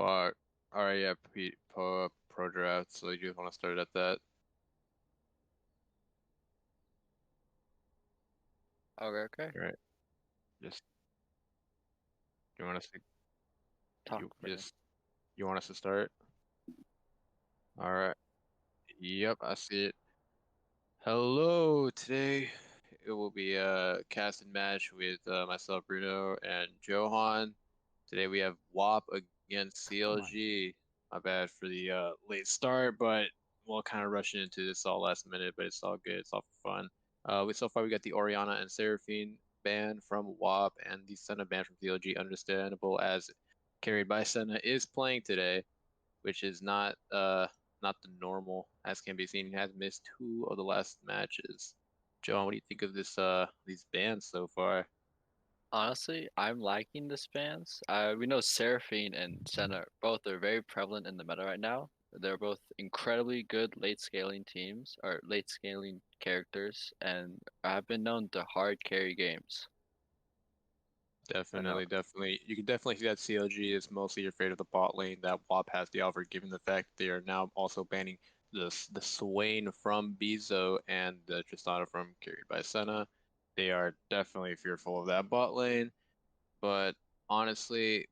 Fuck. Alright, yeah, pro draft. So you just want to start at that? Okay, okay. All right. Just you want us to Talk you about it. just you want us to start? All right. Yep, I see it. Hello. Today it will be a cast and match with myself, Bruno, and Johann. Today we have WAP against Come on. CLG. My bad for the late start, but we'll kind of rushing into this all last minute, but it's all good. It's all for fun. So far we got the Oriana and Seraphine ban from WAP and the Senna ban from CLG. Understandable as CarryBySenna is playing today, which is not the normal, as can be seen. He has missed two of the last matches. John, what do you think of this these bans so far? Honestly, I'm liking the spans. We know Seraphine and Senna both are very prevalent in the meta right now. They're both incredibly good late scaling teams or late scaling characters and have been known to hard carry games. I know. Definitely, definitely. You can definitely see that CLG is mostly afraid of the bot lane that WAP has to offer, given the fact that they are now also banning the Swain from Bezo and the Tristana from Carried by Senna. They are definitely fearful of that bot lane. But honestly,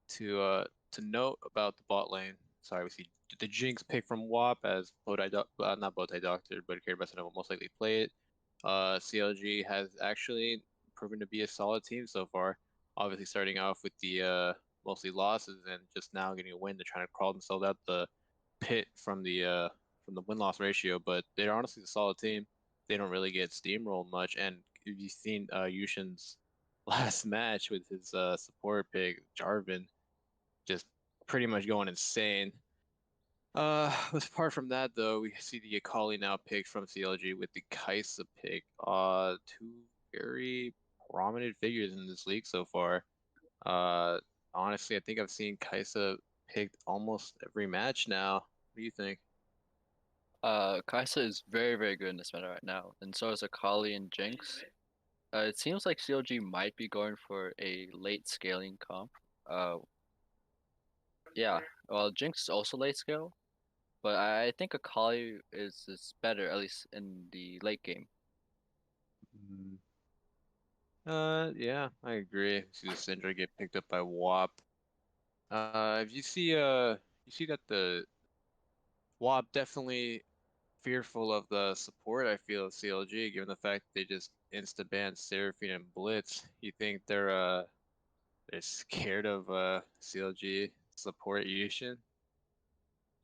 to note about the bot lane, sorry, we see the Jinx pick from WAP as not Bowtie Doctor, but Carried by Senna will most likely play it. CLG has actually proven to be a solid team so far. Obviously, starting off with the mostly losses and just now getting a win. They're trying to crawl themselves out the pit from the win-loss ratio, but they're honestly a solid team. They don't really get steamrolled much. And if you've seen Yushin's last match with his support pick, Jarvan, just pretty much going insane. Apart from that, though, we see the Akali now picked from CLG with the Kaisa pick. Two very prominent figures in this league so far. Uh, Honestly, I think I've seen Kaisa picked almost every match now. What do you think? Kaisa is very, very good in this meta right now, and so is Akali and Jinx. It seems like CLG might be going for a late scaling comp. Uh, yeah, well, Jinx is also late scale, but I think Akali is better, at least in the late game. Mm. Yeah, I agree. See the Syndra get picked up by WAP. If you see that the WAP definitely fearful of the support, I feel, of CLG, given the fact they just insta banned Seraphine and Blitz. You think they're scared of CLG support Yushin?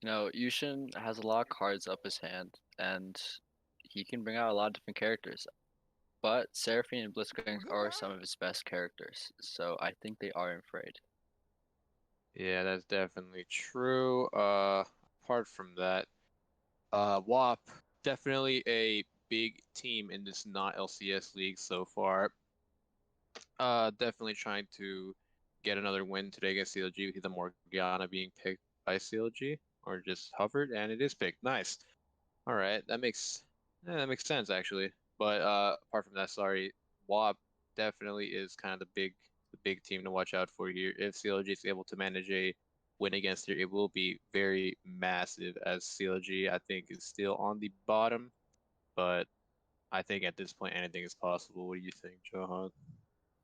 Yushin has a lot of cards up his hand, and he can bring out a lot of different characters. But Seraphine and Blitzcrank are some of his best characters, so I think they are afraid. Yeah, that's definitely true. Apart from that, WAP definitely a big team in this not LCS league so far. Definitely trying to get another win today against CLG with the Morgana being picked by CLG or just hovered, and it is picked. Nice. All right, that makes sense actually. But apart from that, sorry, WAP definitely is kind of the big team to watch out for here. If CLG is able to manage a win against here, it will be very massive. As CLG, I think, is still on the bottom, but I think at this point anything is possible. What do you think, Johan?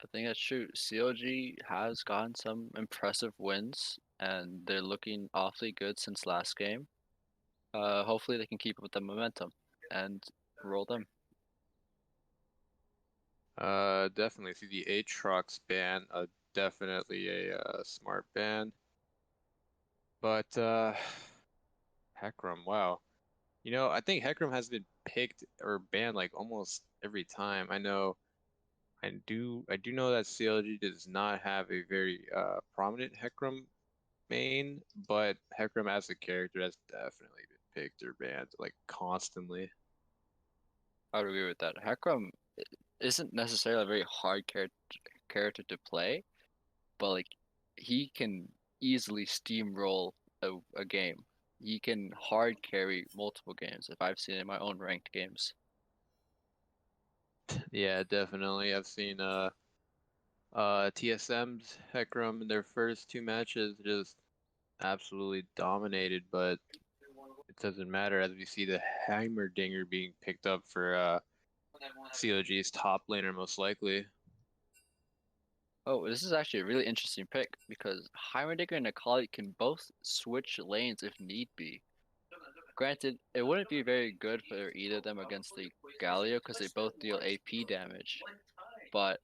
I think that's true. CLG has gotten some impressive wins, and they're looking awfully good since last game. Hopefully they can keep up with the momentum and roll them. Definitely see the Aatrox ban, definitely a smart ban. But Hecarim, wow. I think Hecarim has been picked or banned like almost every time. I do know that CLG does not have a very prominent Hecarim main, but Hecarim as a character has definitely been picked or banned like constantly. I would agree with that. Hecarim isn't necessarily a very hard character to play, but like he can easily steamroll a game. He can hard carry multiple games if I've seen it in my own ranked games. Yeah, definitely. I've seen TSM's Hecarim in their first two matches just absolutely dominated, but it doesn't matter as we see the Heimerdinger being picked up for CLG's top laner most likely. Oh, this is actually a really interesting pick because Heimerdinger and Akali can both switch lanes if need be. Granted, it wouldn't be very good for either of them against the Galio because they both deal AP damage. But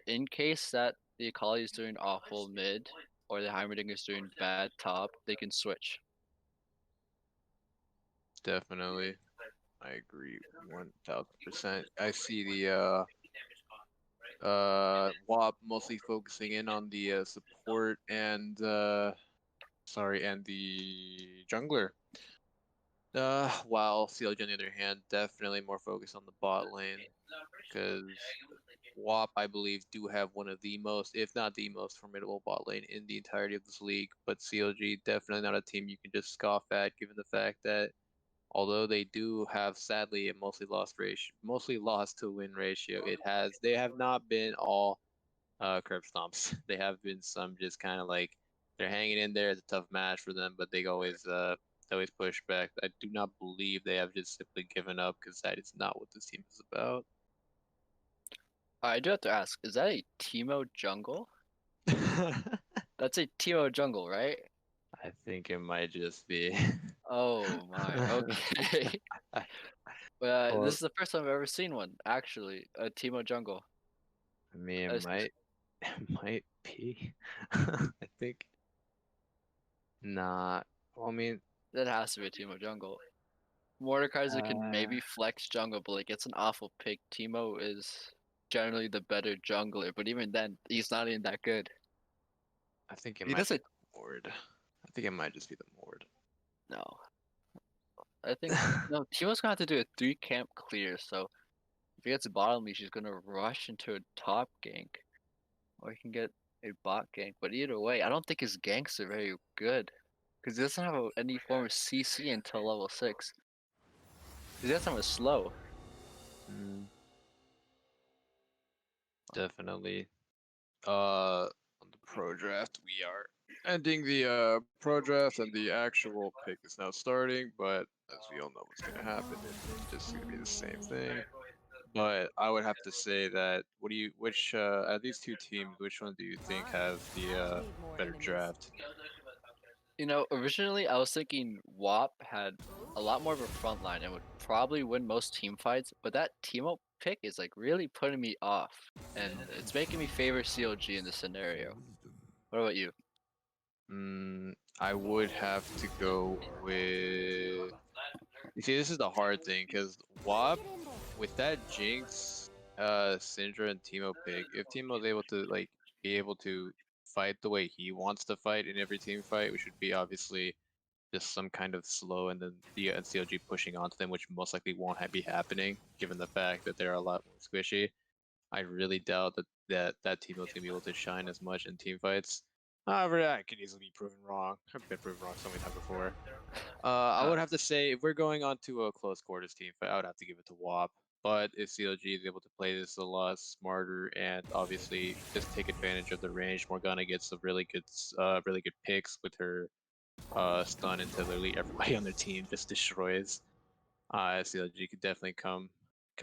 in case that the Akali is doing awful mid or the Heimerdinger is doing bad top, they can switch. Definitely. I agree 1000%. I see the WAP mostly focusing in on the support and and the jungler. While CLG on the other hand, definitely more focused on the bot lane because WAP, I believe, do have one of the most, if not the most formidable bot lane in the entirety of this league. But CLG definitely not a team you can just scoff at, given the fact that although they do have sadly a mostly lost to win ratio, they have not been all curb stomps. They have been some just kind of like they're hanging in there. It's a tough match for them, but they always push back. I do not believe they have just simply given up because that is not what this team is about. I do have to ask, is that a Teemo jungle? I That's a Teemo jungle, right? think it might just be. Oh my, okay. This Well, is the first time I've ever seen one, actually, a Teemo jungle. I mean, It's, it might be. I think not. Well, I mean, that has to be a Teemo jungle. Mordekaiser can uh, maybe flex jungle, but like it's an awful pick. Teemo is generally the better jungler, but even then, he's not even that good. I think it He might be doesn't. the Mord. I think it might just be the Mord. No, I think no. Teemo's gonna have to do a 3 camp clear. So if he gets bottom leash, he's gonna rush into a top gank, or he can get a bot gank. But either way, I don't think his ganks are very good because he doesn't have any form of CC until level 6. He doesn't have a slow. Mm, definitely. On the pro draft, we are ending the pro draft, and the actual pick is now starting. But as we all know, what's gonna happen? It's just gonna be the same thing. But I would have to say that which out of these two teams, which one do you think has the better draft? You know, originally I was thinking WAP had a lot more of a front line and would probably win most team fights, but that team up pick is like really putting me off, and it's making me favor CLG in this scenario. What about you? I would have to go with. You see, this is the hard thing because WAP with that Jinx, Syndra, and Teemo pick, if Teemo's able to be able to fight the way he wants to fight in every team fight, which would be obviously just some kind of slow and then the CLG pushing onto them, which most likely won't be happening given the fact that they're a lot more squishy. I really doubt that Teemo's gonna be able to shine as much in team fights. However, that could easily be proven wrong. I've been proven wrong so many times before. I Uh, would have to say if we're going on to a close quarters team fight, I would have to give it to WAP. But if CLG is able to play this a lot smarter and obviously just take advantage of the range, Morgana gets some really good picks with her stun into literally everybody on their team, just destroys. CLG could definitely come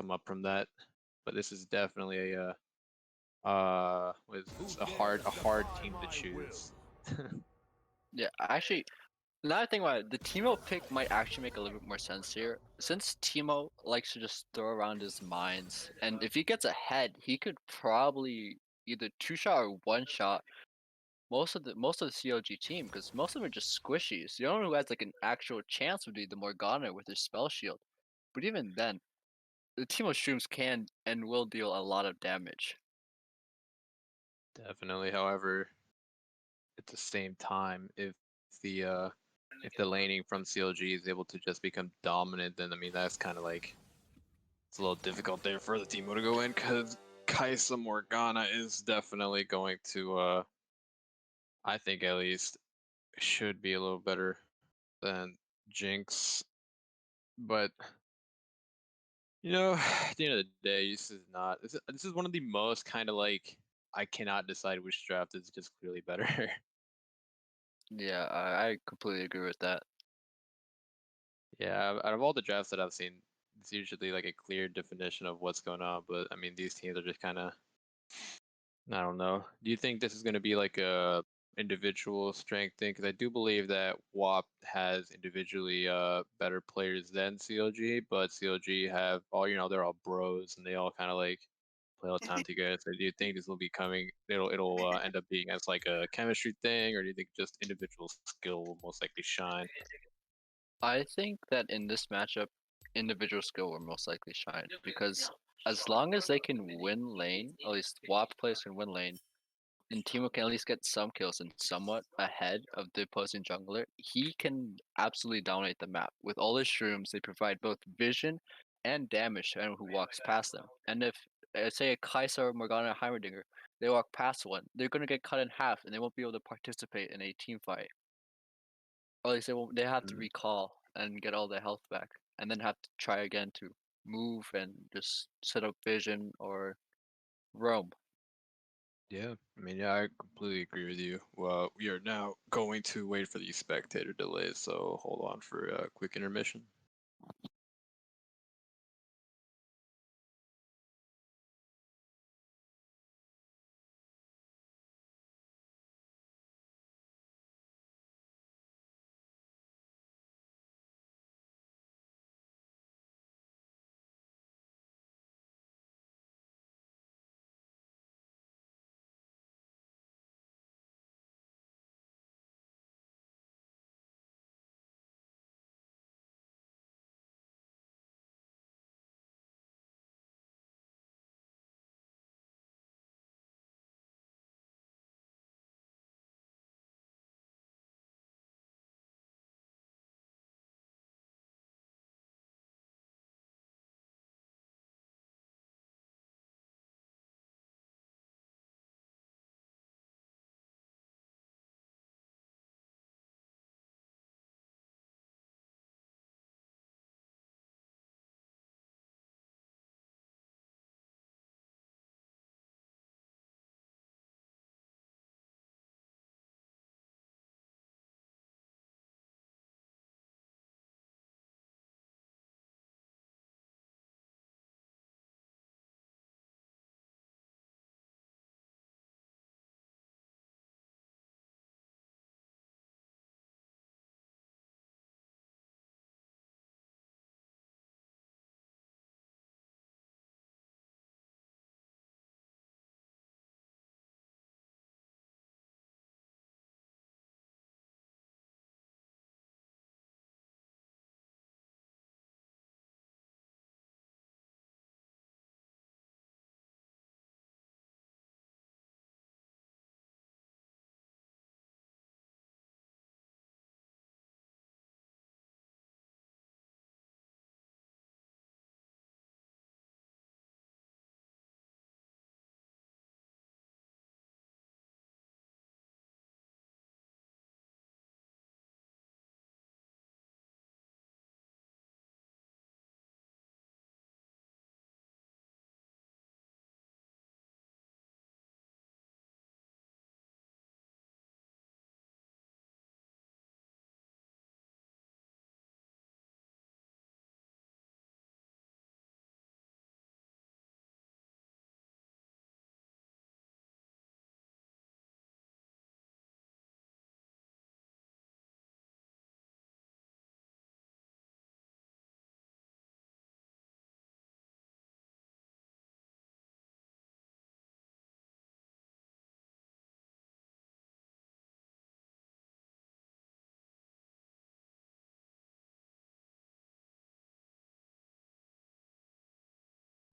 up from that. But this is definitely was a hard team to choose. yeah, actually, now I think about it, the Teemo pick might actually make a little bit more sense here, since Teemo likes to just throw around his mines, and if he gets ahead, he could probably either 2-shot or 1-shot most of the CLG team because most of them are just squishies. The only one who has like an actual chance would be the Morgana with her spell shield. But even then, the team of shrooms can and will deal a lot of damage. Definitely. However, at the same time, the uh if the laning from CLG is able to just become dominant, then I mean that's kind of like it's a little difficult there for the team to go in because Kaisa Morgana is definitely going to I think at least should be a little better than Jinx, but at the end of the day, this is one of the most kind of like I cannot decide which draft is just clearly better. Yeah, I completely agree with that. Yeah, out of all the drafts that I've seen, it's usually like a clear definition of what's going on. But I mean, these teams are just kind of, I don't know. Do you think this is going to be like a individual strength thing? Because I do believe that WAP has individually better players than CLG, but CLG have all, they're all bros and they all kind of like play all the time together. So do you think this will be coming? It'll end up being as like a chemistry thing, or do you think just individual skill will most likely shine? I think that in this matchup, individual skill will most likely shine because as long as they can win lane, at least WAP players can win lane, and Teemo can at least get some kills and somewhat ahead of the opposing jungler, he can absolutely dominate the map. With all his shrooms, they provide both vision and damage to anyone who walks past them. And if, say, a Kai'Sa or Morgana or Heimerdinger, they walk past one, they're going to get cut in half and they won't be able to participate in a team fight. Or at least they have to Mm, recall and get all their health back, and then have to try again to move and just set up vision or roam. yeah, I mean, yeah, I completely agree with you. Well, we are now going to wait for the spectator delays, so hold on for a quick intermission.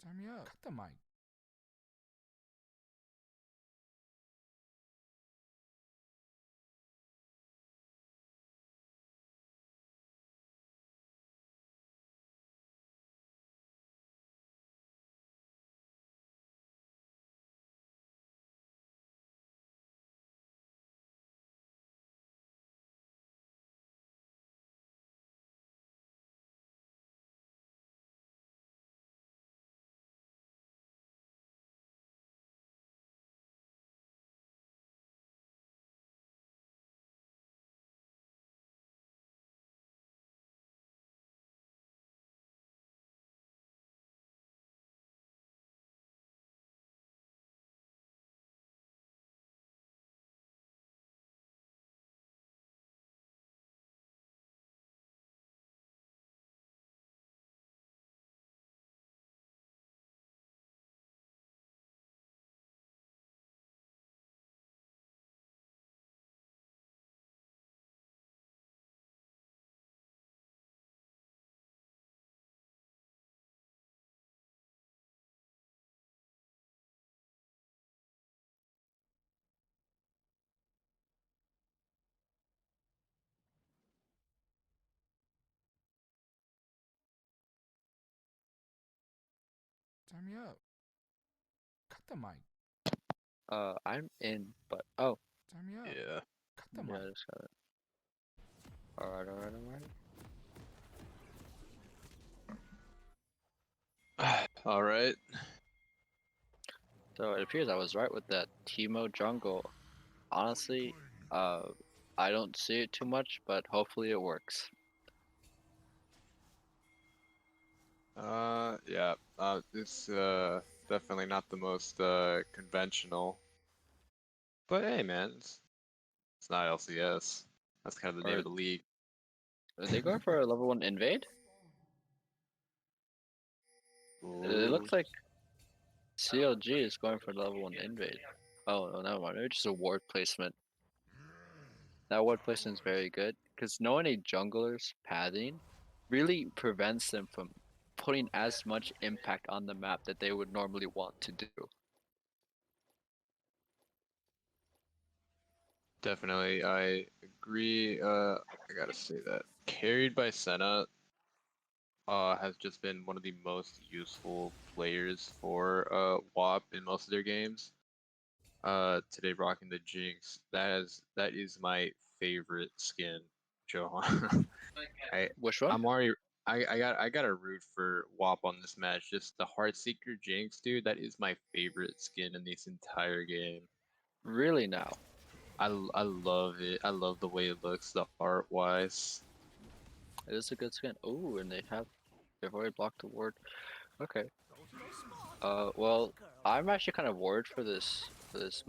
Turn me up. Cut the mic. Time me up. Cut the mic. I'm in, but oh, Time me up. Yeah. Cut the yeah, mic. I just got it. Alright, alright, alright. All right. So it appears I was right with that Teemo jungle. Honestly, I don't see it too much, but hopefully it works. Yeah. It's definitely not the most conventional, but hey, man, it's not LCS. That's kind of the name Or of the league. are they going for a level 1 invade? It Ooh. looks like CLG is going for level 1 invade. Oh, no, never mind. Maybe just a ward placement. That ward placement is very good because knowing a jungler's pathing really prevents them from putting as much impact on the map that they would normally want to do. Definitely, I agree. I gotta say that carried by Senna has just been one of the most useful players for WAP in most of their games. Today rocking the Jinx. That is my favorite skin, Johann. I Which one? I'm already I got a root for WAP on this match. Just the Heartseeker Jinx, dude. That is my favorite skin in this entire game. Really now? I love it. I love the way it looks, the art wise. It is a good skin. Oh, and they've already blocked the ward. Okay. Well, I'm actually kind of worried for this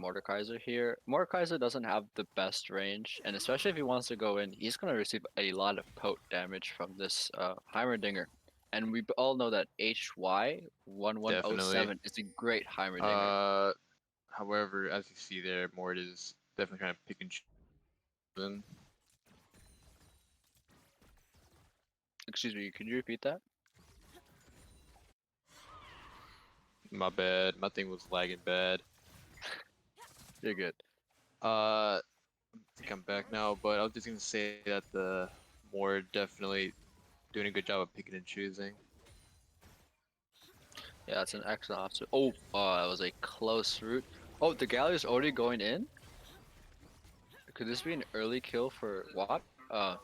Mordekaiser here. Mordekaiser doesn't have the best range, and especially if he wants to go in, he's gonna receive a lot of poke damage from this Heimerdinger. And we all know that HY Definitely. 1107 is a great Heimerdinger. Uh, However, as you see there, Mort is definitely kind of pick and choosing. Excuse me, could you repeat that? My bad. My thing was lagging bad. You're good. I think I'm back now, but I was just gonna say that the Mort definitely doing a good job of picking and choosing. Yeah, that's an excellent option. Oh, that was a close route. Oh, the Galleon's already going in? Could this be an early kill for WAP?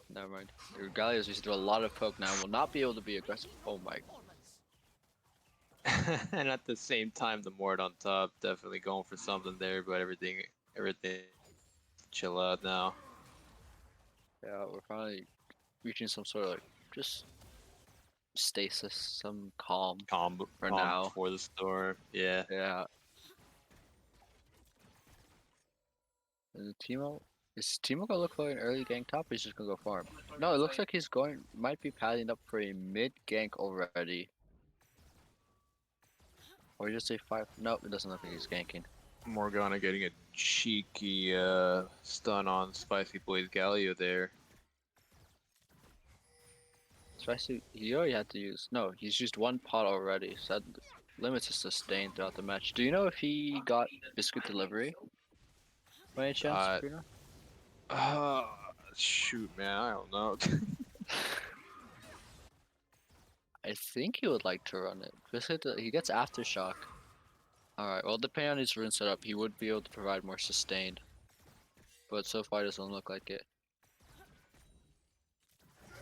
Never mind. The Galleon's used to do a lot of poke now and will not be able to be aggressive. Oh my. And at the same time, the Mort on top definitely going for something there, but everything chill out now. Yeah, we're finally reaching some sort of like just stasis, some calm for Calm now. before the storm. Yeah. Yeah. And is Teemo gonna look for an early gank top or he's just gonna go farm? No, it looks like he's might be padding up for a mid gank already. Or just a 5. Nope, it doesn't look like he's ganking. Morgana getting a cheeky stun on Spicy Boy's Galio there. Especially, he already had to use. No, he's used one pot already, so that limits his sustain throughout the match. Do you know if he got biscuit delivery by any chance, Uh, Bruno? uh, Shoot, man, I don't know. I think he would like to run it. He gets aftershock. Alright, well, depending on his rune setup, he would be able to provide more sustain. But so far, it doesn't look like it.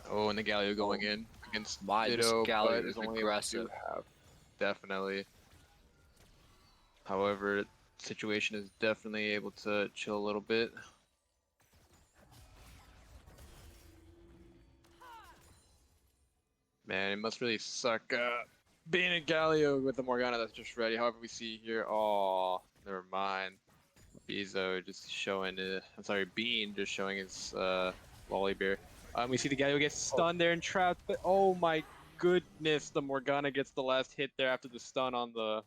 Oh, and the Galio going Oh, in against my, this Ditto, Galio but is is only able aggressive. to have definitely. However, situation is definitely able to chill a little bit. Man, it must really suck being a Galio with the Morgana that's just ready. However, we see here, oh, never mind. Bezo just showing I'm sorry, Bean just showing his Lolly Bear. We see the Galio get stunned there and trapped, but oh my goodness, the Morgana gets the last hit there after the stun on the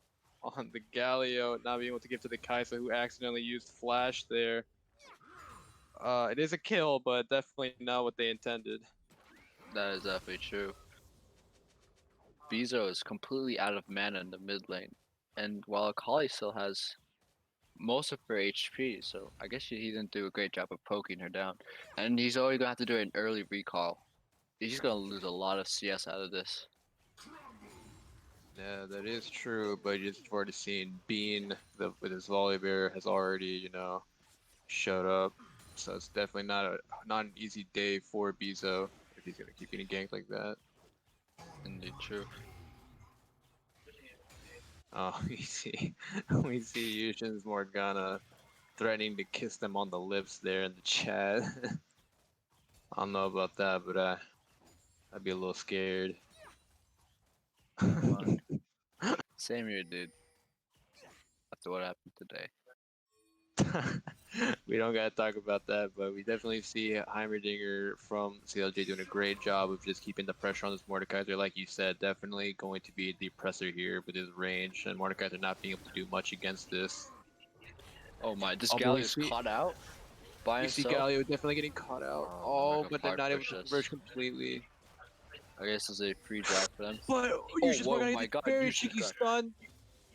Galio, not being able to give to the Kaisa who accidentally used Flash there. It is a kill, but definitely not what they intended. That is definitely true. Bezo is completely out of mana in the mid lane. And while Akali still has most of her HP, so I guess he didn't do a great job of poking her down. And he's already gonna have to do an early recall. He's gonna lose a lot of CS out of this. Yeah, that is true, but just for the scene, Bean with his Volibear has already, showed up. So it's definitely not an easy day for Bezo if he's gonna keep getting ganked like that. Indeed, true. Oh, we see Yushin's Morgana threatening to kiss them on the lips there in the chat. I don't know about that, but I'd be a little scared. Same here, dude. After what happened today. We don't gotta talk about that, but we definitely see Heimerdinger from CLG doing a great job of just keeping the pressure on this Mordekaiser. Like you said, definitely going to be the oppressor here with his range, and Mordekaiser not being able to do much against this. Oh my, this Oh, but Galley is caught out by we see himself. Galio definitely getting caught out. Oh, I'm not Oh, gonna but they're fire not able push to this. converge completely. I guess it's a free drag for them. But Oh, Yushin's whoa, Morgana my is god, very you should cheeky crack. stun.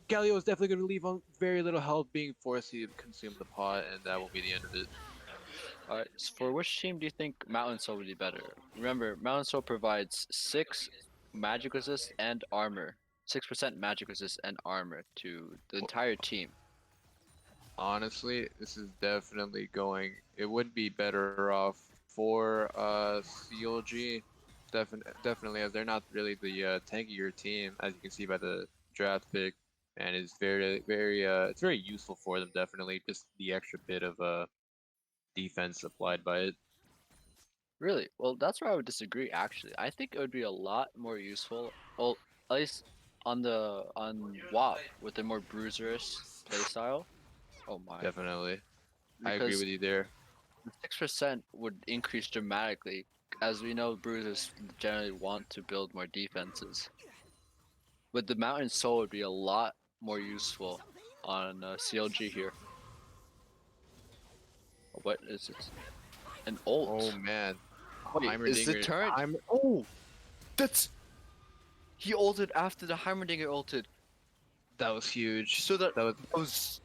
Galio is definitely going to leave on very little health, being forced to consume the pot, and that will be the end of it. Alright, so for which team do you think Mountain Soul would be better? Remember, Mountain Soul provides 6 magic resist and armor. 6% magic resist and armor to the entire team. Honestly, this is definitely going. It would be better off for CLG, definitely, as they're not really the tankier team, as you can see by the draft pick, and it's it's very useful for them. Definitely, just the extra bit of defense applied by it. Really? Well, that's where I would disagree actually. I think it would be a lot more useful, well, at least on WAP with a more bruiserous playstyle. Oh my. Definitely, I agree Because with you there. the 6% would increase dramatically, as we know bruisers generally want to build more defenses. But the Mountain Soul would be a lot more useful on CLG here. What is this? An Oh ult. man, Wait, is the Heimerdinger. turret? Oh, that's he ulted after the Heimerdinger ulted. That was huge. So that That was. was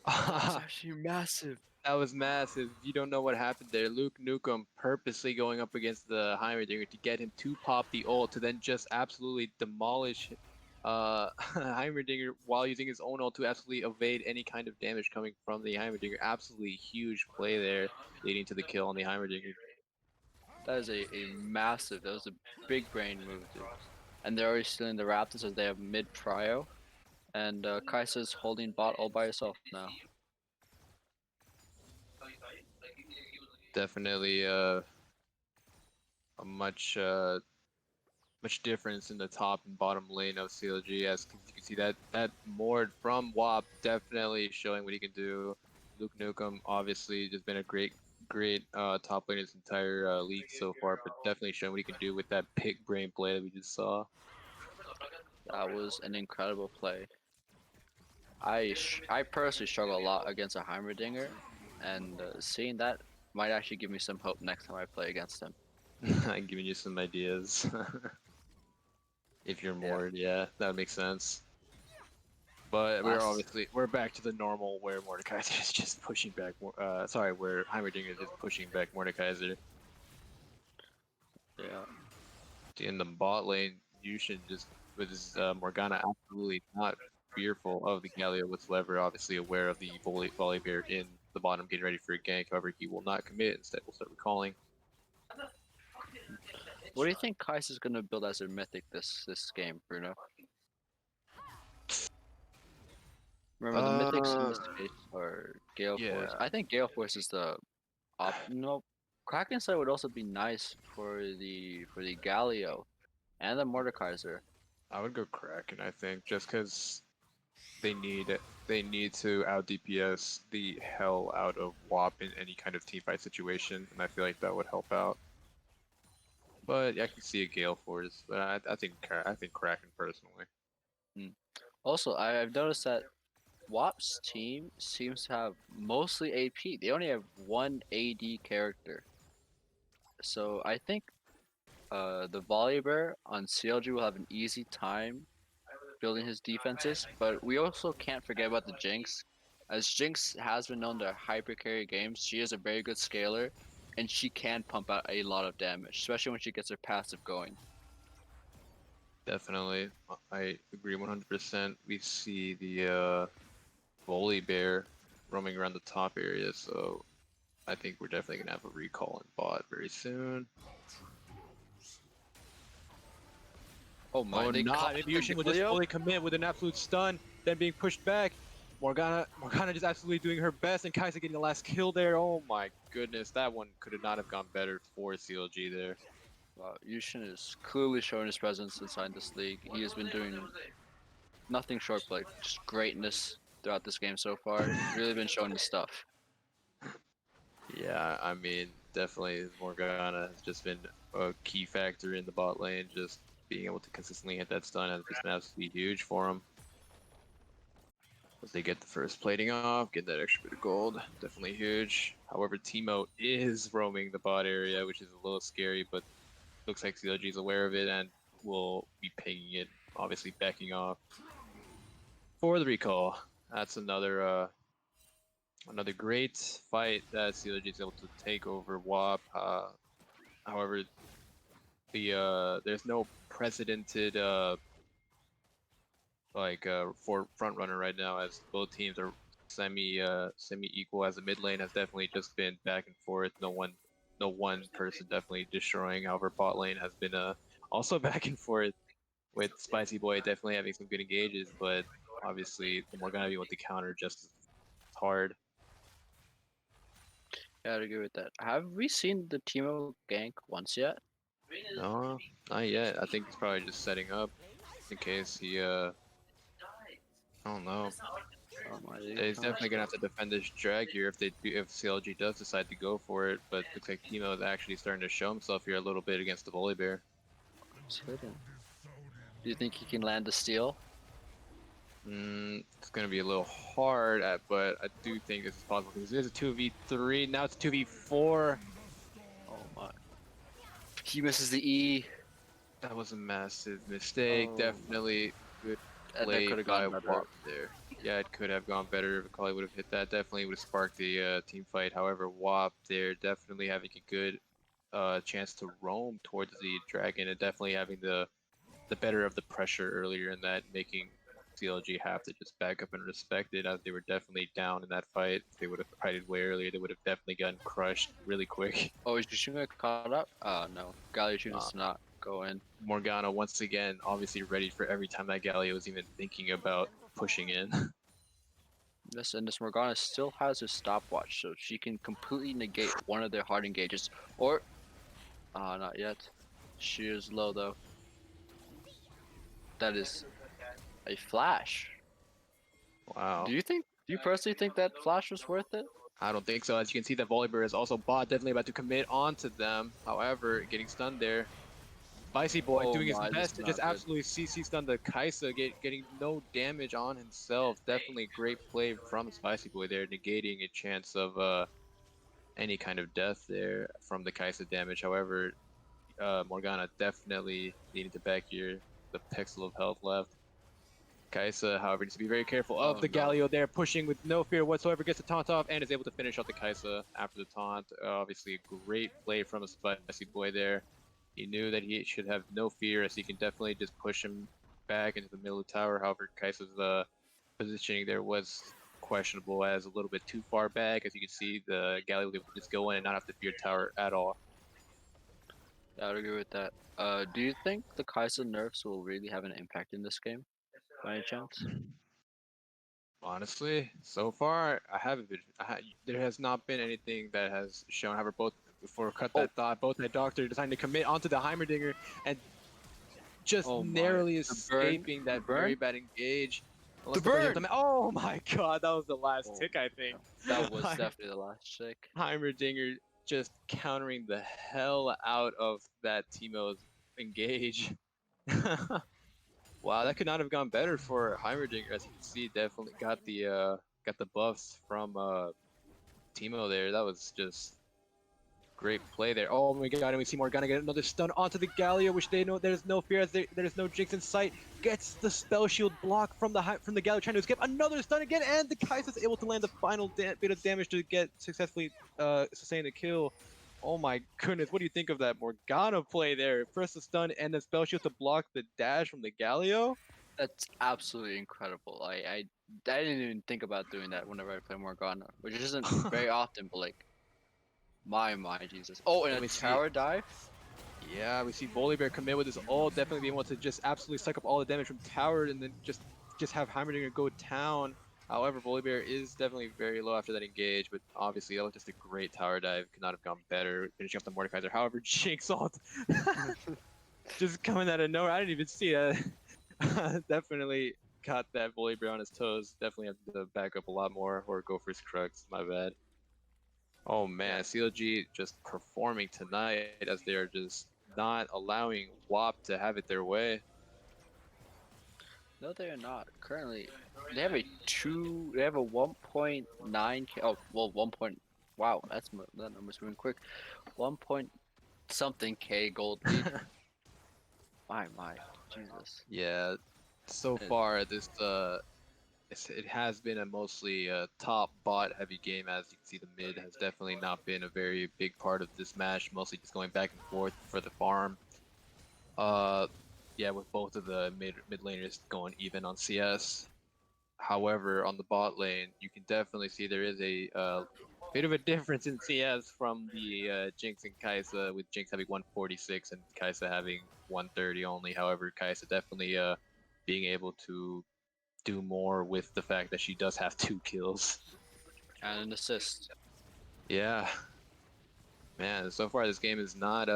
that's actually massive. That was massive. If you don't know what happened there, Luke Nukem purposely going up against the Heimerdinger to get him to pop the ult to then just absolutely demolish Heimerdinger while using his own ult to absolutely evade any kind of damage coming from the Heimerdinger. Absolutely huge play there, leading to the kill on the Heimerdinger. That is a massive. That was a big brain move, dude. And they're already stealing the Raptors as they have mid prio. And Kaisa's holding bot all by herself now. Definitely a much difference in the top and bottom lane of CLG, as you can see that Mord from WAP definitely showing what he can do. Luke Nukem obviously just been a great top lane his entire league so far, but definitely showing what he can do with that pig brain play that we just saw. That was an incredible play. I personally struggle a lot against a Heimerdinger, and seeing that might actually give me some hope next time I play against him. I'm giving you some ideas. If you're Yeah. Mord, yeah, that would make sense. But we're back to the normal where Mordekaiser is just pushing back. Where Heimerdinger is just pushing back Mordekaiser. Yeah. In the bot lane, Yushin just with his Morgana absolutely not fearful of the Galio whatsoever. Obviously aware of the Volibear in the bottom getting ready for a gank. However, he will not commit. Instead, will start recalling. What do you think Kaisa's gonna build as a mythic this game, Bruno? Remember the mythics in this case are Gale Force. Yeah, I think Gale Force is the no. Kraken Slayer would also be nice for the Galio and the Mordekaiser. I would go Kraken. I think just because they need to out DPS the hell out of WAP in any kind of teamfight situation, and I feel like that would help out. But I can see a Gale Force, but I think Kraken personally. Also, I've noticed that WAP's team seems to have mostly AP. They only have one AD character. So I think the Volibear on CLG will have an easy time building his defenses, but we also can't forget about the Jinx. As Jinx has been known to hyper carry games, she is a very good scaler, and she can pump out a lot of damage, especially when she gets her passive going. Definitely, I agree 100%. We see the Volley Bear roaming around the top area, so I think we're definitely gonna have a recall in bot very soon. Oh my, Oh, they not. caught Maybe the Yushin will just Galio? fully commit with an absolute stun, then being pushed back. Morgana just absolutely doing her best, and Kaisa getting the last kill there. Oh my goodness, that one could have not have gone better for CLG there. Wow, Yushin is clearly showing his presence inside this league. He has been doing nothing short but just greatness throughout this game so far. He's really been showing his stuff. Yeah, I mean, definitely Morgana has just been a key factor in the bot lane. Just being able to consistently hit that stun has just been absolutely huge for him. As they get the first plating off, get that extra bit of gold, definitely huge. However, Teemo is roaming the bot area, which is a little scary, but looks like CLG is aware of it and will be pinging it, obviously backing off for the recall. That's another great fight that CLG is able to take over WAP. However, there's no precedented for front runner right now, as both teams are semi equal. As the mid lane has definitely just been back and forth. No one person definitely destroying. However, bot lane has been also back and forth, with Spicy Boy definitely having some good engages, but obviously we're gonna be able to counter just as hard. Yeah, I'd agree with that. Have we seen the Teemo gank once yet? No, not yet. I think he's probably just setting up in case he I don't know. Oh my, He's definitely gonna have to defend this drag here if CLG does decide to go for it, but looks like Teemo is actually starting to show himself here a little bit against the Volley Bear. it's hidden. Do you think he can land the steal? It's gonna be a little hard, but I do think this is possible because it is a 2v3. Now it's a 2v4. Oh my. He misses the E. That was a massive mistake. Oh, Definitely good and that could play have by gone better. WAP there. Yeah, it could have gone better if Akali would have hit that. Definitely would have sparked the team fight. However, WAP there definitely having a good chance to roam towards the dragon and definitely having the better of the pressure earlier in that, making CLG have to just back up and respect it, as they were definitely down in that fight. If they would have fighted way earlier, they would have definitely gotten crushed really quick. Oh, is Yushin caught up? No. Galio Uh, does not go in. Morgana once again, obviously ready for every time that Galio was even thinking about pushing in. Yes, and this Morgana still has her stopwatch, so she can completely negate one of their hard engages. Or, not yet. She is low though. That is a flash. Wow. Do you personally think that flash was worth it? I don't think so. As you can see, that Volibear is also bot, definitely about to commit onto them. However, getting stunned there. Spicy Boy Oh doing his my, this best is to not just good. absolutely CC stun the Kaisa, getting no damage on himself. Definitely great play from Spicy Boy there, negating a chance of any kind of death there from the Kaisa damage. However, Morgana definitely needing to back here. The pixel of health left. Kaisa, however, needs to be very careful of Oh the no. Galio there, pushing with no fear whatsoever, gets the taunt off, and is able to finish off the Kaisa after the taunt. Obviously, a great play from a Spicy Boy there. He knew that he should have no fear, as he can definitely just push him back into the middle of the tower. However, Kaisa's positioning there was questionable, as a little bit too far back. As you can see, the Galio was able to just go in and not have to fear tower at all. Yeah, I would agree with that. Do you think the Kai'Sa nerfs will really have an impact in this game, by any chance? Honestly, so far I haven't been. There has not been anything that has shown. However, both before cut Oh, that thought, both my doctor deciding to commit onto the Heimerdinger and just oh my. narrowly The burn, escaping the that very burn, bad engage. the Unless the person burn! oh my god, that was the last Oh tick, I my think. god. That was definitely the last trick. Heimerdinger just countering the hell out of that Teemo's engage. Wow, that could not have gone better for Heimerdinger. As you can see, definitely got the buffs from Teemo there. That was just great play there. Oh my god, and we see Morgana get another stun onto the Galio, which they know there's no fear, as there's no Jinx in sight. Gets the spell shield block from the Galio, trying to escape. Another stun again, and the Kai'Sa's able to land the final bit of damage to get successfully sustain the kill. Oh my goodness, what do you think of that Morgana play there? First the stun and the spell shield to block the dash from the Galio. That's absolutely incredible. I didn't even think about doing that whenever I play Morgana, which isn't very often, but like my Jesus. Oh, and And a we see, tower dive. yeah, we see Volibear commit with his ult, definitely being able to just absolutely suck up all the damage from tower and then just have Heimerdinger go town. However, Volibear is definitely very low after that engage, but obviously that was just a great tower dive. Could not have gone better, finishing off the Mordekaiser. However, Jinx ult just coming out of nowhere. I didn't even see that. Definitely caught that Volibear on his toes. Definitely have to back up a lot more or go for his Crux. My bad. Oh man, CLG just performing tonight as they're just not allowing WAP to have it their way. No, they are not. Currently, they have a two. They have a 1.9k. Oh, well, 1. Wow, that number's moving quick. 1 point something k gold lead. My, Jesus. Yeah, so And far this it has been a mostly top bot heavy game. As you can see, the mid has definitely not been a very big part of this match. Mostly just going back and forth for the farm. Yeah, with both of the mid laners going even on CS. However, on the bot lane, you can definitely see there is a bit of a difference in CS from the Jinx and Kai'Sa, with Jinx having 146 and Kai'Sa having 130 only. However, Kai'Sa definitely being able to do more with the fact that she does have 2 kills. an assist. Yeah, man. So far, this game is not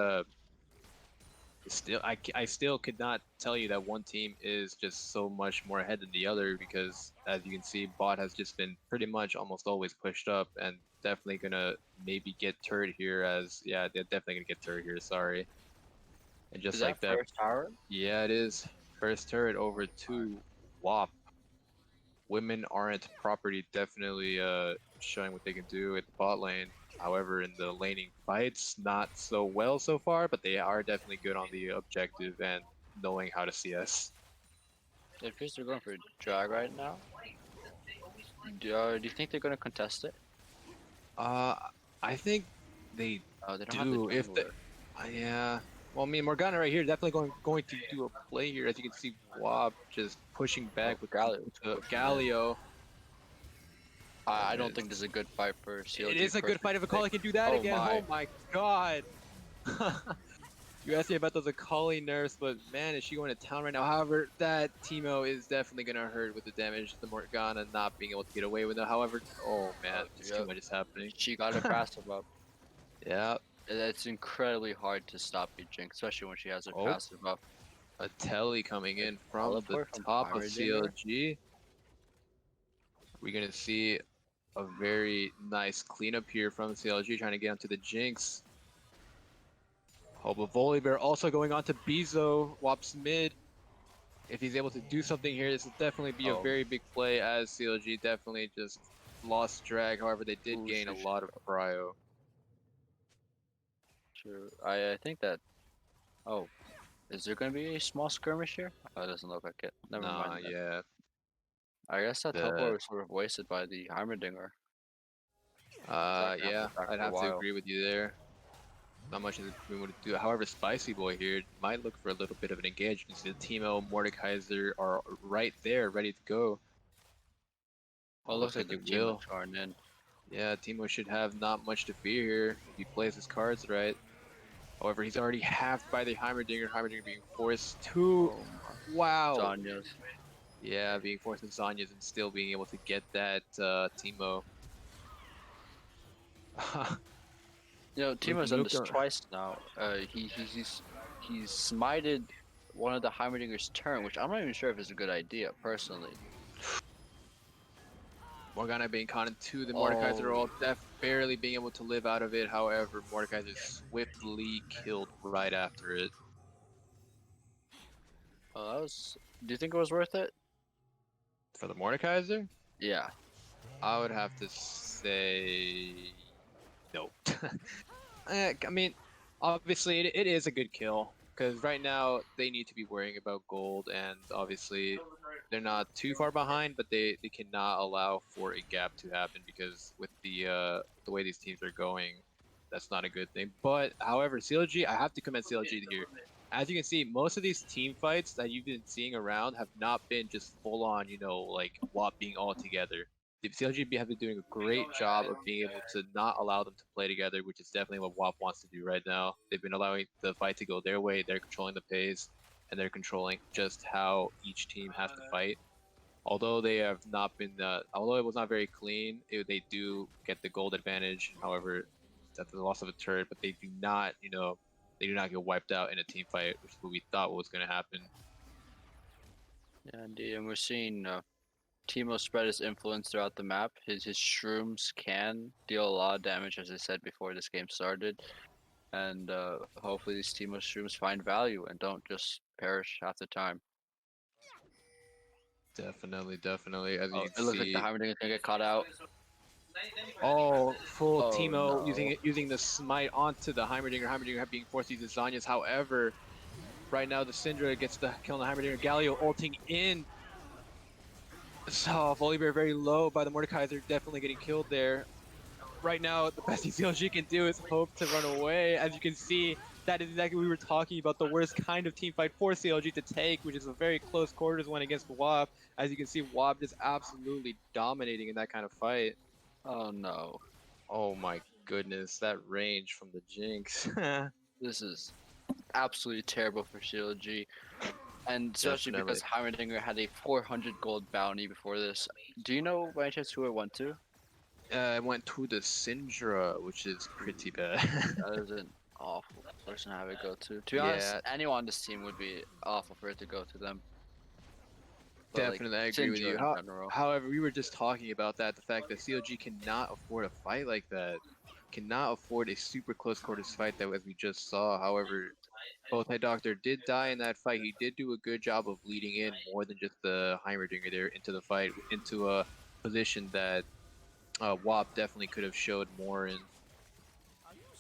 still I still could not tell you that one team is just so much more ahead than the other, because as you can see, bot has just been pretty much almost always pushed up and definitely gonna maybe get turret here. As yeah, they're definitely gonna get turret here, sorry. And Is just that like that, first tower? yeah, it is first turret over to WAP. Women aren't property, definitely showing what they can do at the bot lane. However, in the laning fights, not so well so far, but they are definitely good on the objective and knowing how to CS. It appears they're going for a drag right now. Do you think they're going to contest it? Uh, I think they Oh, they don't have the do. If the jungler. yeah, well, I mean, Morgana right here definitely going to do a play here. As you can see, Wob just pushing Oh, back with Galio. the Galio. Oh I man, don't think this is a good fight for it CLG is a good personally. fight if Akali can do that Oh again. my. Oh my god. You asked me about those Akali nerfs, but man, is she going to town right now? However, that Teemo is definitely going to hurt with the damage, the Morgana not being able to get away with it. However, oh man, Oh, just too yep. much is happening. She got a passive up. Yeah. It's incredibly hard to stop a Jinx, especially when she has her Oh, passive up. a Telly coming A in from the teleport from top of Heimerdinger. CLG. We're going to see a very nice cleanup here from CLG, trying to get onto the Jinx. Oh, but Volibear also going on to Bezo, Wap's mid. If he's able to do something here, this will definitely be a Oh, very big play, as CLG definitely just lost drag. However, they did ooh, gain a lot of prio. true. I think that. Oh, is there going to be a small skirmish here? Oh, it doesn't look like it. Never Nah, mind then. yeah. I guess that teleport The was sort of wasted by the Heimerdinger. It's not gonna have to yeah, attack I'd for a have to while. agree with you there. Not much has been able to do. However, Spicy Boy here might look for a little bit of an engagement. The Teemo, Mordekaiser are right there, ready to go. Oh, Oh, it looks looks like like the they team is will. torn in. Yeah, Teemo should have not much to fear here if he plays his cards right. However, he's already halved by the Heimerdinger. Heimerdinger being forced to, Oh my. wow. Zanya's. Yeah, being forced to Zanya's and still being able to get that Teemo. You know, Teemo's done Look, this twice now. He's smited one of the Heimerdinger's turn, which I'm not even sure if it's a good idea, personally. Morgana being caught into the Mordekaiser Oh, ult, Def barely being able to live out of it. However, Mordekaiser swiftly killed right after it. oh, that was. Do you think it was worth it? For the Mordekaiser, Yeah. I would have to say no. I mean, obviously it is a good kill, because right now they need to be worrying about gold, and obviously they're not too far behind, but they cannot allow for a gap to happen, because with the way these teams are going, That's not a good thing. But however, CLG, I have to commend CLG here. As you can see, most of these team fights that you've been seeing around have not been just full on, like WAP being all together. The CLG have been doing a great job of being able to not allow them to play together, which is definitely what WAP wants to do right now. They've been allowing the fight to go their way. They're controlling the pace, and they're controlling just how each team has to fight. Although they have not been, although it was not very clean, they do get the gold advantage. However, that's the loss of a turret, but they do not, they do not get wiped out in a team fight, which is what we thought was going to happen. Yeah, indeed, and we're seeing Teemo spread his influence throughout the map. His shrooms can deal a lot of damage, as I said before this game started. And hopefully these Teemo shrooms find value and don't just perish half the time. Definitely, definitely. As Oh, you it can looks like the see, Heimerdinger is gonna get caught out. oh, full Oh Teemo no. using the smite onto the Heimerdinger. Heimerdinger being forced to use the Zanyas. However, right now the Syndra gets the kill on the Heimerdinger. Galio ulting in. So Volibear very low by the Mordekaiser, definitely getting killed there. Right now, the best CLG can do is hope to run away. As you can see, that is exactly what we were talking about, the worst kind of team fight for CLG to take, which is a very close quarters one against WAP. As you can see, WAP is absolutely dominating in that kind of fight. Oh no. Oh my goodness, that range from the Jinx. This is absolutely terrible for CLG. And especially Definitely. because Heimerdinger had a 400 gold bounty before this. Do you know by any chance who it went to? I went to the Syndra, which is pretty bad. That is an awful person to have it go to. To be honest, Yeah, anyone on this team would be awful for it to go to them. But like definitely, I agree with Syndra you. in general. However, we were just talking about that, the fact that CLG cannot afford a fight like that. Cannot afford a super close quarters fight that as we just saw. However, both High Doctor did die in that fight. He did do a good job of leading in more than just the Heimerdinger there into the fight, into a position that WAP definitely could have showed more in.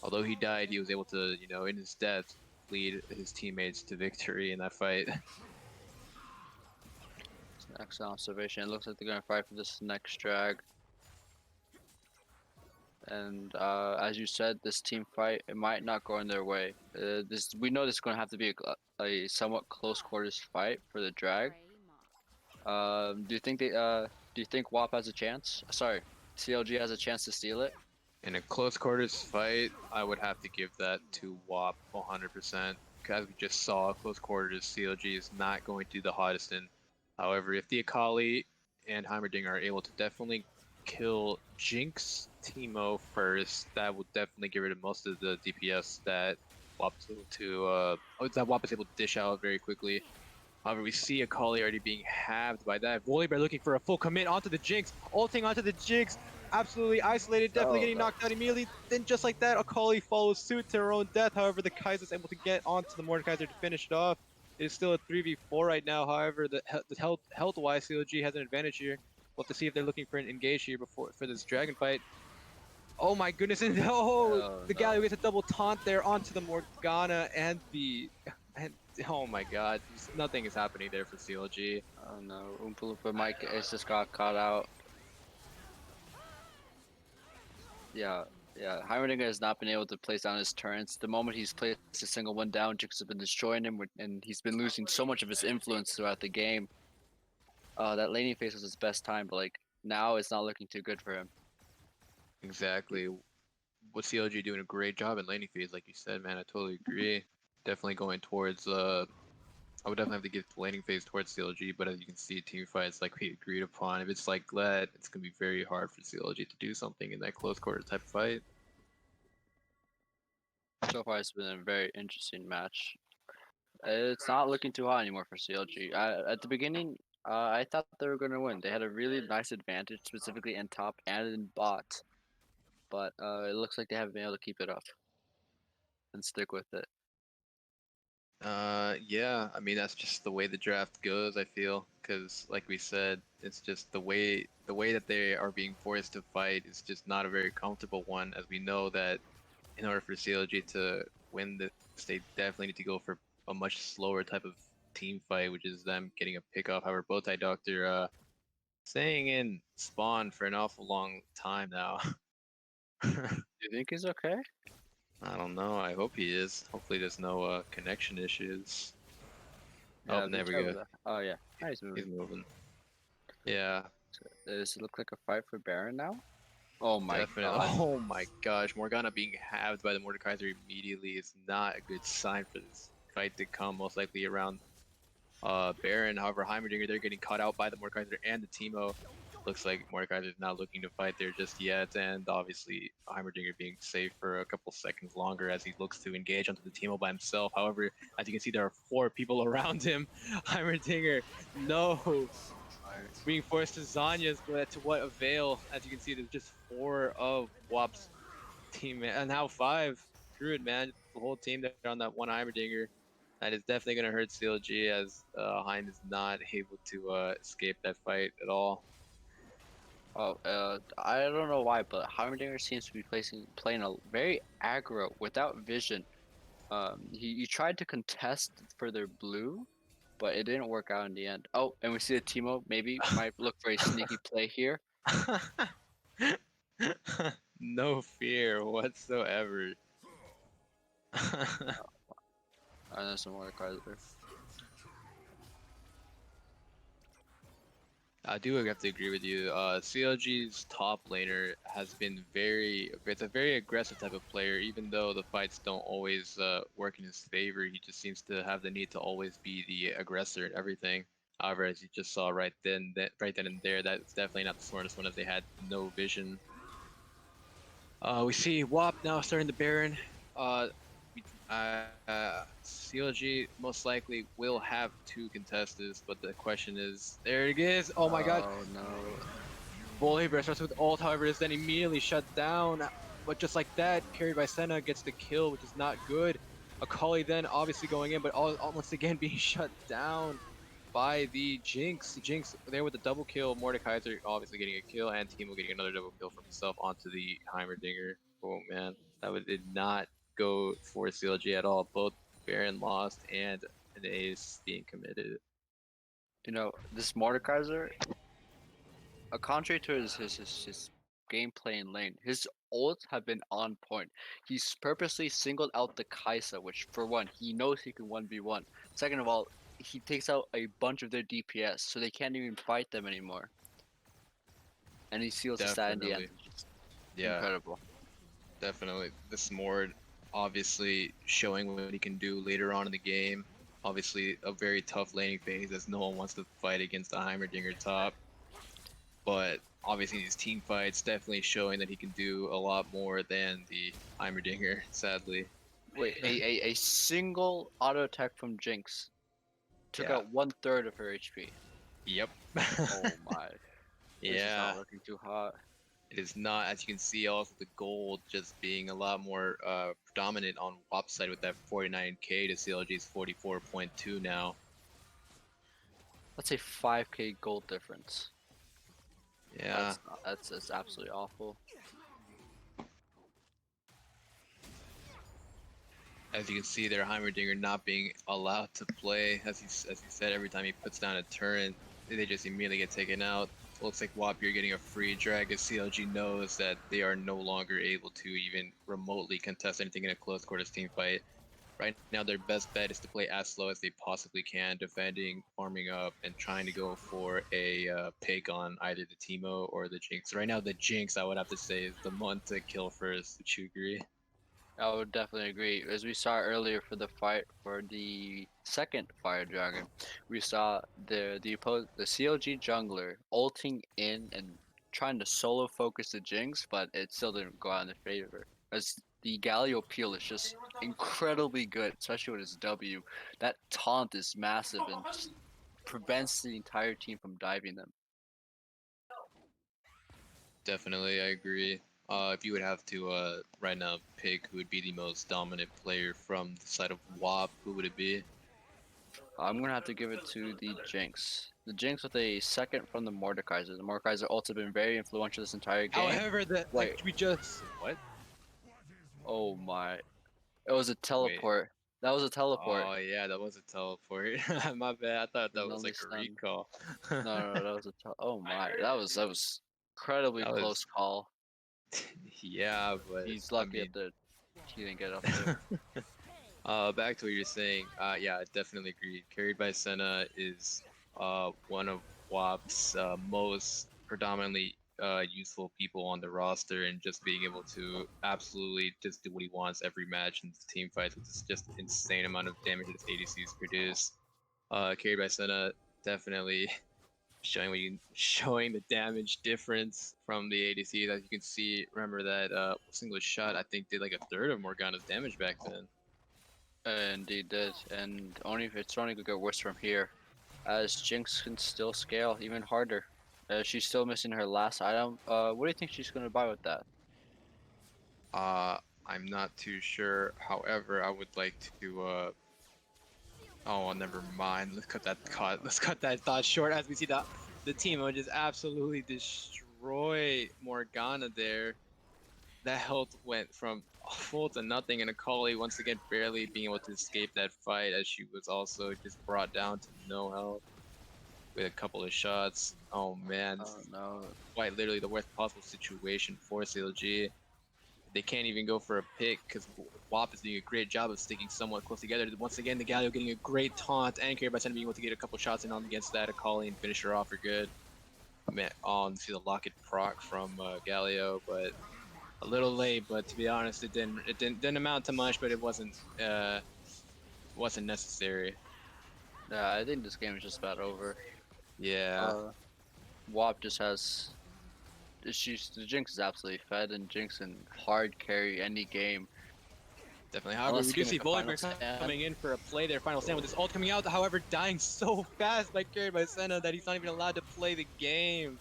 Although he died, he was able to, in his death, lead his teammates to victory in that fight. It's an excellent observation. It looks like they're gonna fight for this next drag. And as you said, this team fight, it might not go in their way. We know this is going to have to be a somewhat close quarters fight for the drag. Do you think WAP has a chance? Sorry, CLG has a chance to steal it? In a close quarters fight, I would have to give that to WAP 100%. As we just saw, close quarters, CLG is not going to do the hottest in. However, if the Akali and Heimerdinger are able to definitely kill Jinx Teemo first, that will definitely get rid of most of the DPS that WAP is able to dish out very quickly. However, we see Akali already being halved by that. Volibear looking for a full commit onto the Jinx, ulting onto the Jinx, absolutely isolated, definitely getting knocked out immediately. Then just like that, Akali follows suit to her own death. However, the Kaiser's able to get onto the Mordekaiser to finish it off. It is still a 3v4 right now. However, the health-wise, CLG has an advantage here. We'll have to see if they're looking for an engage here for this dragon fight. Oh my goodness, and the Galio gets a double taunt there onto the Morgana and oh my god, nothing is happening there for CLG. Oh no, Oompa Loompa Mike has just got caught out. Yeah, Heimerdinger has not been able to place down his turrets. The moment he's placed a single one down, Jinx has been destroying him, and he's been losing so much of his influence throughout the game. That laning phase was his best time, but like now it's not looking too good for him. Exactly. With CLG doing a great job in laning phase, like you said, man, I totally agree. Definitely going towards I would definitely have to give the laning phase towards CLG, but as you can see, team fights like we agreed upon. If it's like that, it's gonna be very hard for CLG to do something in that close quarter type of fight. So far, it's been a very interesting match. It's not looking too hot anymore for CLG. At the beginning, I thought they were going to win. They had a really nice advantage, specifically in top and in bot. But it looks like they haven't been able to keep it up and stick with it. Yeah, I mean that's just the way the draft goes, I feel, because like we said, it's just the way that they are being forced to fight is just not a very comfortable one, as we know that in order for CLG to win this, they definitely need to go for a much slower type of team fight, which is them getting a pick off. However, Bowtie Doctor staying in spawn for an awful long time now. Do you think he's okay? I don't know. I hope he is. Hopefully there's no connection issues. Oh, Yeah, be there we careful go. there. Oh yeah, nice He's moving. moving. Yeah, Does it look like a fight for Baron now? Oh my definitely. god. Oh my gosh, Morgana being halved by the Mordekaiser immediately is not a good sign for this fight to come. Most likely around Baron. However, Heimerdinger, they're getting caught out by the Mordekaiser and the Teemo. Looks like Mordekaiser is not looking to fight there just yet, and obviously Heimerdinger being safe for a couple seconds longer as he looks to engage onto the Teemo by himself. However, as you can see, there are 4 people around him. Heimerdinger, no, being forced to Zanya's, but to what avail? As you can see, there's just 4 of WAP's team, and now 5. Screw it, man. The whole team there on that one Heimerdinger. That is definitely going to hurt CLG as Hein is not able to escape that fight at all. Oh, I don't know why, but Heimerdinger seems to be playing a very aggro without vision. He tried to contest for their blue, but it didn't work out in the end. Oh, and we see the Teemo maybe might look for a sneaky play here. No fear whatsoever. And then some more cards there. I do have to agree with you. CLG's top laner has been it's a very aggressive type of player, even though the fights don't always work in his favor. He just seems to have the need to always be the aggressor and everything. However, as you just saw right then and there, that's definitely not the smartest one as they had no vision. We see WAP now starting the Baron. CLG most likely will have 2 contestants, but the question is, there it is. Oh my god. Oh no. Volibear starts with ult, however, is then immediately shut down. But just like that, CarryBySenna gets the kill, which is not good. Akali then obviously going in, but once again being shut down by the Jinx. The Jinx there with the double kill. Mordekaiser obviously getting a kill, and Teemo getting another double kill for himself onto the Heimerdinger. Oh man, did not go for CLG at all. Both Baron lost and an ace being committed. You know, this Mordekaiser, contrary to his gameplay in lane, his ults have been on point. He's purposely singled out the Kai'Sa, which for one, he knows he can 1v1. Second of all, he takes out a bunch of their DPS, so they can't even fight them anymore. And he seals the stat in the end. Definitely. It's just Yeah. incredible. Definitely. This Mord obviously showing what he can do later on in the game. Obviously a very tough laning phase as no one wants to fight against the Heimerdinger top. But obviously these team fights definitely showing that he can do a lot more than the Heimerdinger, sadly. Wait, a single auto attack from Jinx took Yeah. out 1/3 of her HP. Yep. Oh my. This is Yeah. not looking too hot. It is not, as you can see, also the gold just being a lot more predominant on WAP side with that 49k to CLG's 44.2 now. That's a 5k gold difference. Yeah. That's absolutely awful. As you can see there, Heimerdinger not being allowed to play. As you said, every time he puts down a turret, they just immediately get taken out. Looks like WAP, you're getting a free drag as CLG knows that they are no longer able to even remotely contest anything in a close quarters team fight. Right now, their best bet is to play as slow as they possibly can, defending, farming up, and trying to go for a pick on either the Teemo or the Jinx. Right now, the Jinx, I would have to say, is the one to kill first. Would you agree? I would definitely agree. As we saw earlier for the fight for the second Fire Dragon, we saw the CLG jungler ulting in and trying to solo focus the Jinx, but it still didn't go out in their favor. As the Galio peel is just incredibly good, especially with his W. That taunt is massive and just prevents the entire team from diving them. Definitely, I agree. If you would have to right now pick who would be the most dominant player from the side of WAP, who would it be? I'm gonna have to give it to the Jinx. The Jinx with a second from the Mordekaiser. The Mordekaiser also been very influential this entire game. However, Wait. we just what? Oh my. It was a Wait. teleport. That was a teleport. Oh yeah, that was a teleport. My bad. I thought that was like a recall. No, that was a oh my. That was incredibly That close was call. yeah, but He's I lucky mean, at the He didn't get up there. Back to what you're saying. Yeah, I definitely agree. Carried by Senna is one of WAP's most predominantly useful people on the roster, and just being able to absolutely just do what he wants every match in team fights with this just insane amount of damage that his ADCs produce. Carried by Senna definitely showing the damage difference from the ADC. As you can see, remember that single shot I think did like a third of Morgana's damage back then. And he did, and it's only gonna get worse from here, as Jinx can still scale even harder. She's still missing her last item. What do you think she's gonna buy with that? I'm not too sure. However, I would like to oh, never mind. Let's cut that thought short as we see the team would just absolutely destroy Morgana there. That health went from full to nothing, and Akali once again barely being able to escape that fight, as she was also just brought down to no health with a couple of shots. Oh man, this Oh is no. quite literally the worst possible situation for CLG. They can't even go for a pick because WAP is doing a great job of sticking somewhat close together. Once again, the Galio getting a great taunt, and CarryBySenna being able to get a couple shots in on against that Akali and finish her off for good. Man, see the locket proc from Galio, but a little late. But to be honest, it didn't amount to much, but it wasn't necessary. Yeah, I think this game is just about over. Yeah. WAP just has. The Jinx is absolutely fed, and Jinx can hard carry any game. Definitely. However, Unless we you do can see make a final Volibear stand. coming in for a play there, final stand with his ult coming out, however, dying so fast by CarryBySenna that he's not even allowed to play the game.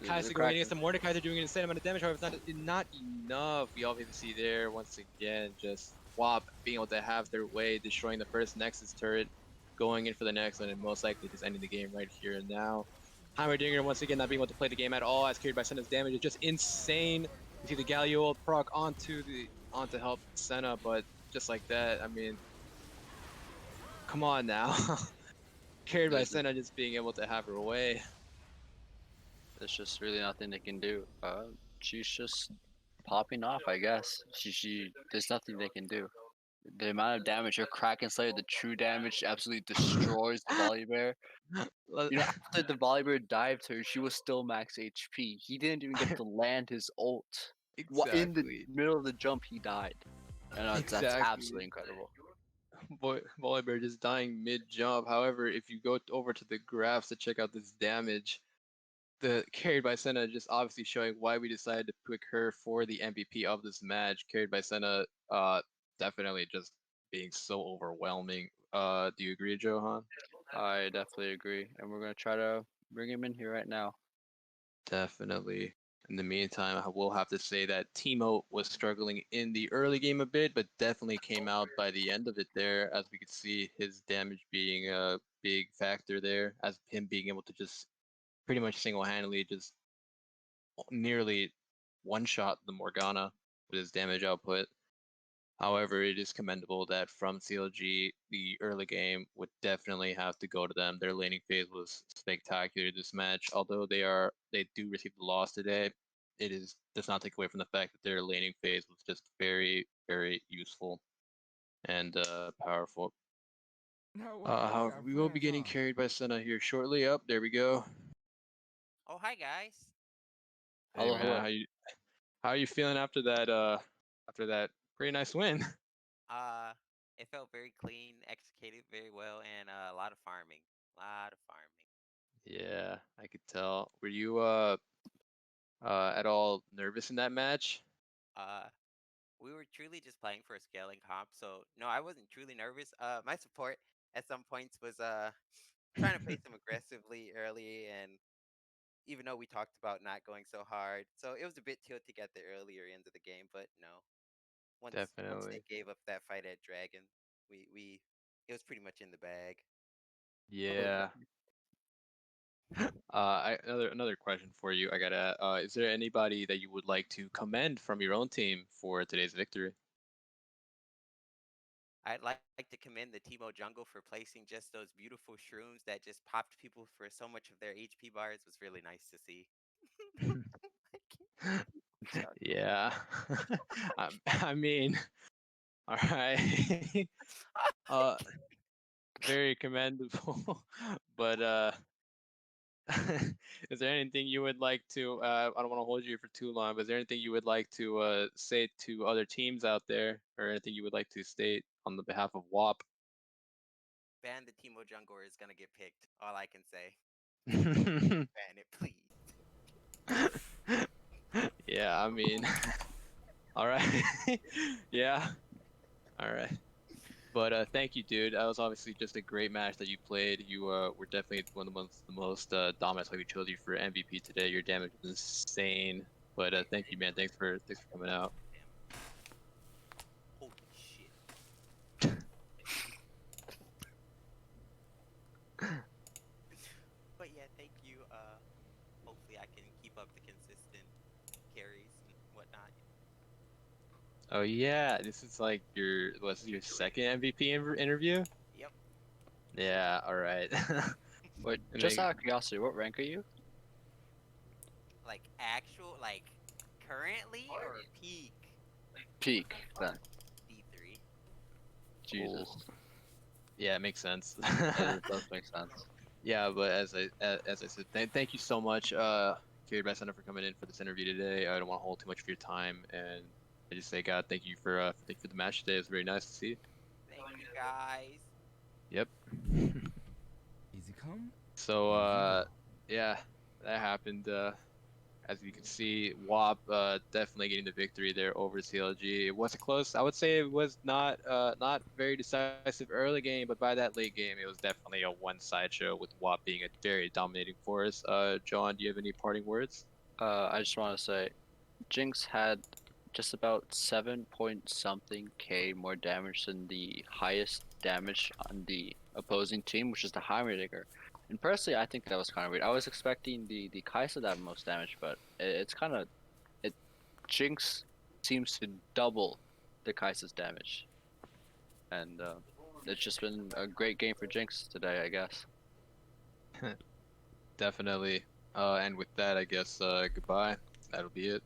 The Kaiser going in Kraken. against the Mordekaiser doing an insane amount of damage, however, it's not enough. We obviously see there, once again, just WAP being able to have their way, destroying the first Nexus turret, going in for the next one, and most likely just ending the game right here and now. Heimerdinger once again not being able to play the game at all, as CarryBySenna's damage is just insane. You see the Galio ult proc onto help Senna, but just like that, I mean, come on now. CarryBySenna just being able to have her way. There's just really nothing they can do. She's just popping off, I guess. There's nothing they can do. The amount of damage her Kraken Slayer, the true damage, absolutely destroys the Volibear. You know, after the Volibear dived her, she was still max HP. He didn't even get to land his ult. In the Exactly. middle of the jump, he died. I know that's absolutely Exactly. incredible. Volibear just dying mid-jump. However, if you go over to the graphs to check out this damage, the CarryBySenna just obviously showing why we decided to pick her for the MVP of this match. CarryBySenna, definitely just being so overwhelming. Do you agree, Johann? I definitely agree, and we're gonna try to bring him in here right now. Definitely. In the meantime, I will have to say that Timo was struggling in the early game a bit, but definitely came out by the end of it there, as we could see his damage being a big factor there, as him being able to just pretty much single-handedly just nearly one-shot the Morgana with his damage output. However, it is commendable that from CLG, the early game would definitely have to go to them. Their laning phase was spectacular this match. Although they do receive the loss today, does not take away from the fact that their laning phase was just very, very useful and powerful. No, what happened to However, our we will be friends, getting huh? carried by Senna here shortly. Up there we go. Oh, hi guys. Hey Hello, man, hello. how are you feeling after that pretty nice win? Uh, it felt very clean, executed very well, and a lot of farming. A lot of farming. Yeah, I could tell. Were you at all nervous in that match? Uh, we were truly just playing for a scaling comp, so no, I wasn't truly nervous. My support at some points was trying to play some aggressively early, and even though we talked about not going so hard, so it was a bit tilted at the earlier end of the game. But no, once they Definitely. gave up that fight at Dragon, we it was pretty much in the bag. Yeah. Another question for you. I gotta. Is there anybody that you would like to commend from your own team for today's victory? I'd like to commend the Timo Jungle for placing just those beautiful shrooms that just popped people for so much of their HP bars. It was really nice to see. Yeah. I mean, All right. uh, very commendable. But is there anything you would like to? I don't want to hold you for too long, but is there anything you would like to say to other teams out there, or anything you would like to state on the behalf of WAP? Ban the Teemo jungler is gonna get picked. All I can say. Ban it, please. Yeah, I mean, all right. Yeah, all right. But thank you, dude. That was obviously just a great match that you played. You were definitely one of the most dominant. So we chose you for MVP today. Your damage was insane. But thank you, man. Thanks for coming out. Holy shit. But yeah, thank you. Hopefully I can keep up the consistent carries and whatnot. Oh yeah, this is like this is your second MVP interview? Yep. Yeah, all right. Wait, And just then- out of curiosity, what rank are you? Like actual, like currently or peak? Peak, then. D3. Jesus. Cool. Yeah, it makes sense. It does make sense. Yeah, but as I said, thank you so much, CarryBySenna, for coming in for this interview today. I don't want to hold too much of your time, and I just say, God, thank you for the match today. It was very nice to see. Thank you guys. Yep. Easy come. So Easy go. yeah, that happened. As you can see, WAP definitely getting the victory there over CLG. It wasn't close. I would say it was not very decisive early game, but by that late game, it was definitely a one-side show with WAP being a very dominating force. Johann, do you have any parting words? I just want to say, Jinx had just about 7 point something K more damage than the highest damage on the opposing team, which is the Heimerdinger. And personally, I think that was kind of weird. I was expecting the Kai'Sa to have most damage, but it's kind of Jinx seems to double the Kai'Sa's damage, and it's just been a great game for Jinx today, I guess. Definitely. And with that, I guess goodbye. That'll be it.